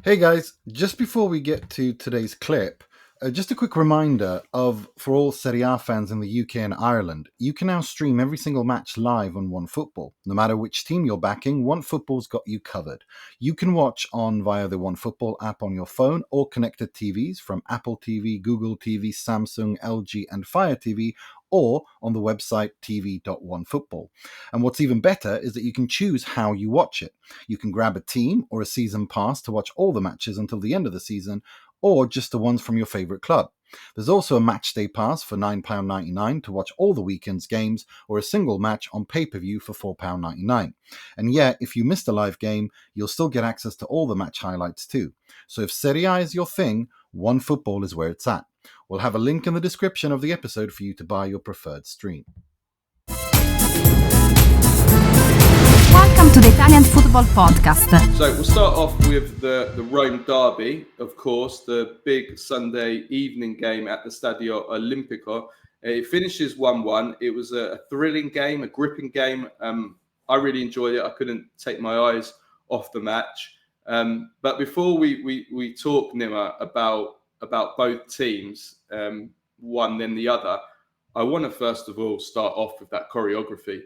Hey guys, just before we get to today's clip, just a quick reminder for all Serie A fans in the UK and Ireland, you can now stream every single match live on OneFootball. No matter which team you're backing, OneFootball's got you covered. You can watch on via the OneFootball app on your phone or connected TVs from Apple TV, Google TV, Samsung, LG, and Fire TV, or on the website tv.onefootball. And what's even better is that you can choose how you watch it. You can grab a team or a season pass to watch all the matches until the end of the season, or just the ones from your favourite club. There's also a match day pass for £9.99 to watch all the weekend's games, or a single match on pay-per-view for £4.99. And yeah, if you missed a live game, you'll still get access to all the match highlights too. So if Serie A is your thing, OneFootball is where it's at. We'll have a link in the description of the episode for you to buy your preferred stream. Welcome to the Italian Football Podcast. So we'll start off with the Rome derby, of course, the big Sunday evening game at the Stadio Olimpico. It finishes 1-1. It was a thrilling game, a gripping game. I really enjoyed it. I couldn't take my eyes off the match. But before we talk, Nima, about both teams, one then the other, I want to first of all start off with that choreography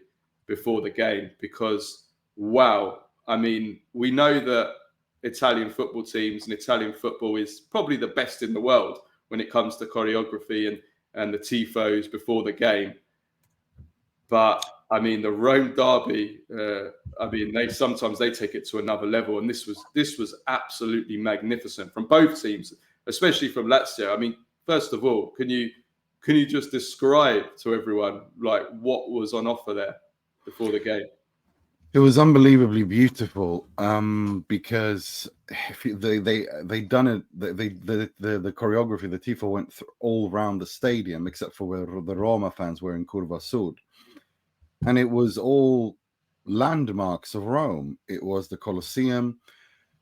before the game, because wow, I mean, we know that Italian football teams and Italian football is probably the best in the world when it comes to choreography and the tifos before the game. But I mean, the Rome derby, I mean, they sometimes take it to another level, and this was absolutely magnificent from both teams, especially from Lazio. I mean, first of all, can you just describe to everyone like what was on offer there before the game? It was unbelievably beautiful because they done it. The choreography, the Tifo went all around the stadium except for where the Roma fans were in Curva Sud, and it was all landmarks of Rome. It was the Colosseum.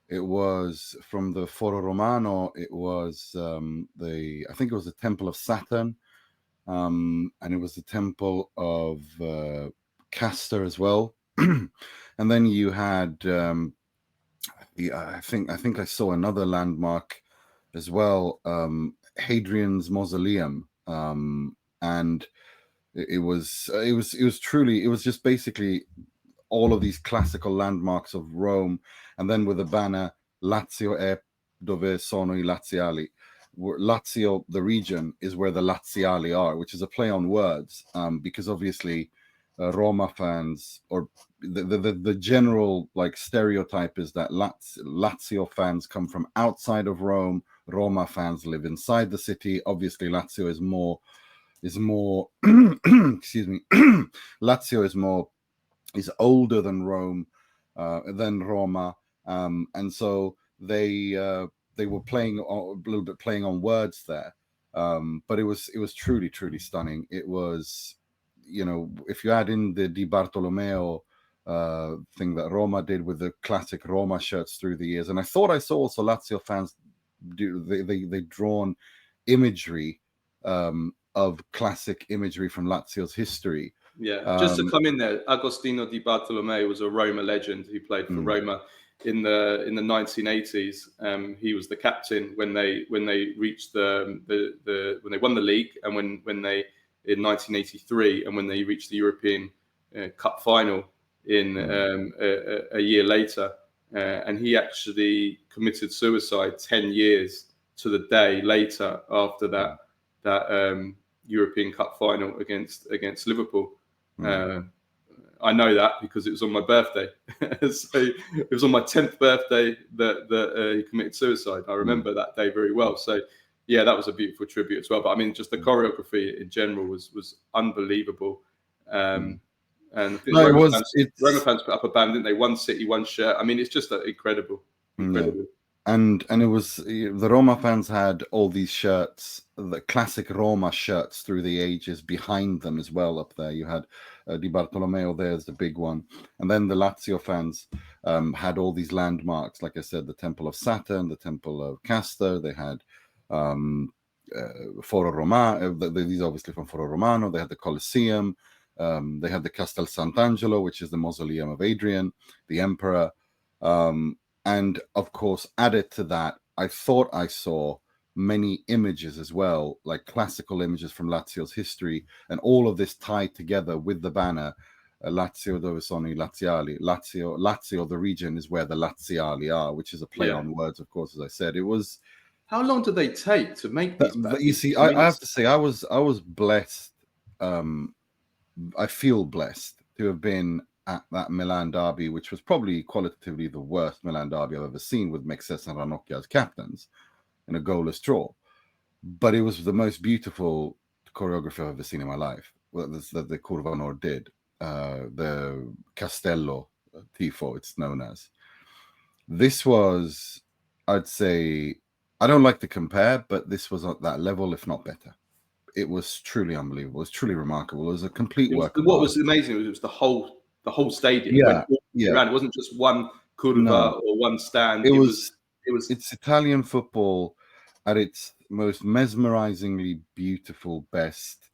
It was from the Foro Romano. It was I think it was the Temple of Saturn, and it was the Temple of Castor as well. And then you had I think I saw another landmark as well, Hadrian's mausoleum, and it was just basically all of these classical landmarks of Rome, and then with the banner Lazio è dove sono I Laziali. Lazio, the region, is where the Laziali are, which is a play on words, because obviously Roma fans, or the general like stereotype is that Lazio fans come from outside of Rome. Roma fans live inside the city. Obviously, Lazio is more excuse me. Lazio is older than Rome, than Roma, and so they were playing a little bit playing on words there. But it was truly stunning. It was, you know, if you add in the Di Bartolomeo thing that Roma did with the classic Roma shirts through the years, and I thought I saw also Lazio fans do they drawn imagery of classic imagery from Lazio's history. Yeah, just to come in there, Agostino Di Bartolomeo was a Roma legend who played for Roma in the 1980s. He was the captain when they reached when they won the league, and when they in 1983, and when they reached the European Cup final in a year later. And he actually committed suicide 10 years to the day later after that European Cup final against Liverpool. I know that because it was on my birthday. So it was on my 10th birthday that he committed suicide. I remember that day very well. So yeah, that was a beautiful tribute as well. But I mean, just the choreography in general was unbelievable. And Roma fans put up a band, didn't they? One city, one shirt. I mean, it's just incredible. Yeah. And it was, the Roma fans had all these shirts, the classic Roma shirts through the ages behind them as well. Up there, you had Di Bartolomeo. There's the big one, and then the Lazio fans had all these landmarks. Like I said, the Temple of Saturn, the Temple of Castor. They had Foro Romano. These obviously from Foro Romano. They had the Colosseum. They had the Castel Sant'Angelo, which is the mausoleum of Adrian, the emperor. And of course, added to that, I thought I saw many images as well, like classical images from Lazio's history, and all of this tied together with the banner. Lazio dove sono I laziali. Lazio, the region is where the laziali are, which is a play on words, of course, as I said. It was. How long did they take to make these badges? You see, I mean, I have to say, I was blessed. I feel blessed to have been at that Milan derby, which was probably qualitatively the worst Milan derby I've ever seen, with Mexes and Ranocchia as captains in a goalless draw. But it was the most beautiful choreography I've ever seen in my life. Well, that the Curva Nord did, the Castello Tifo, it's known as. This was, I'd say, I don't like to compare, but this was at that level, if not better. It was truly unbelievable. It was truly remarkable. It was a complete work of what art. was amazing was the whole stadium. Yeah, Went all around. It wasn't just one curva or one stand. It's Italian football at its most mesmerizingly beautiful best,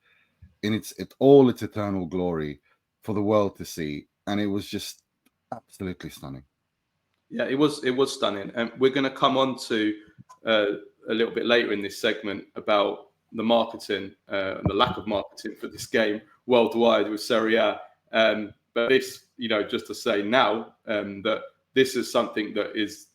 in its eternal glory for the world to see, and it was just absolutely stunning. Yeah, it was stunning, and we're going to come on to a little bit later in this segment about the marketing and the lack of marketing for this game worldwide with Serie A. But this, just to say now that this is something that is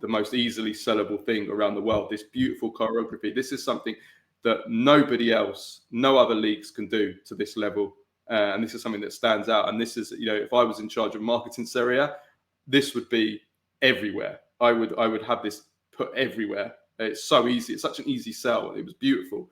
the most easily sellable thing around the world. This beautiful choreography. This is something that nobody else, no other leagues can do to this level, and this is something that stands out. And this is, if I was in charge of marketing Serie A, this would be everywhere. I would have this put everywhere. It's so easy. It's such an easy sell. It was beautiful.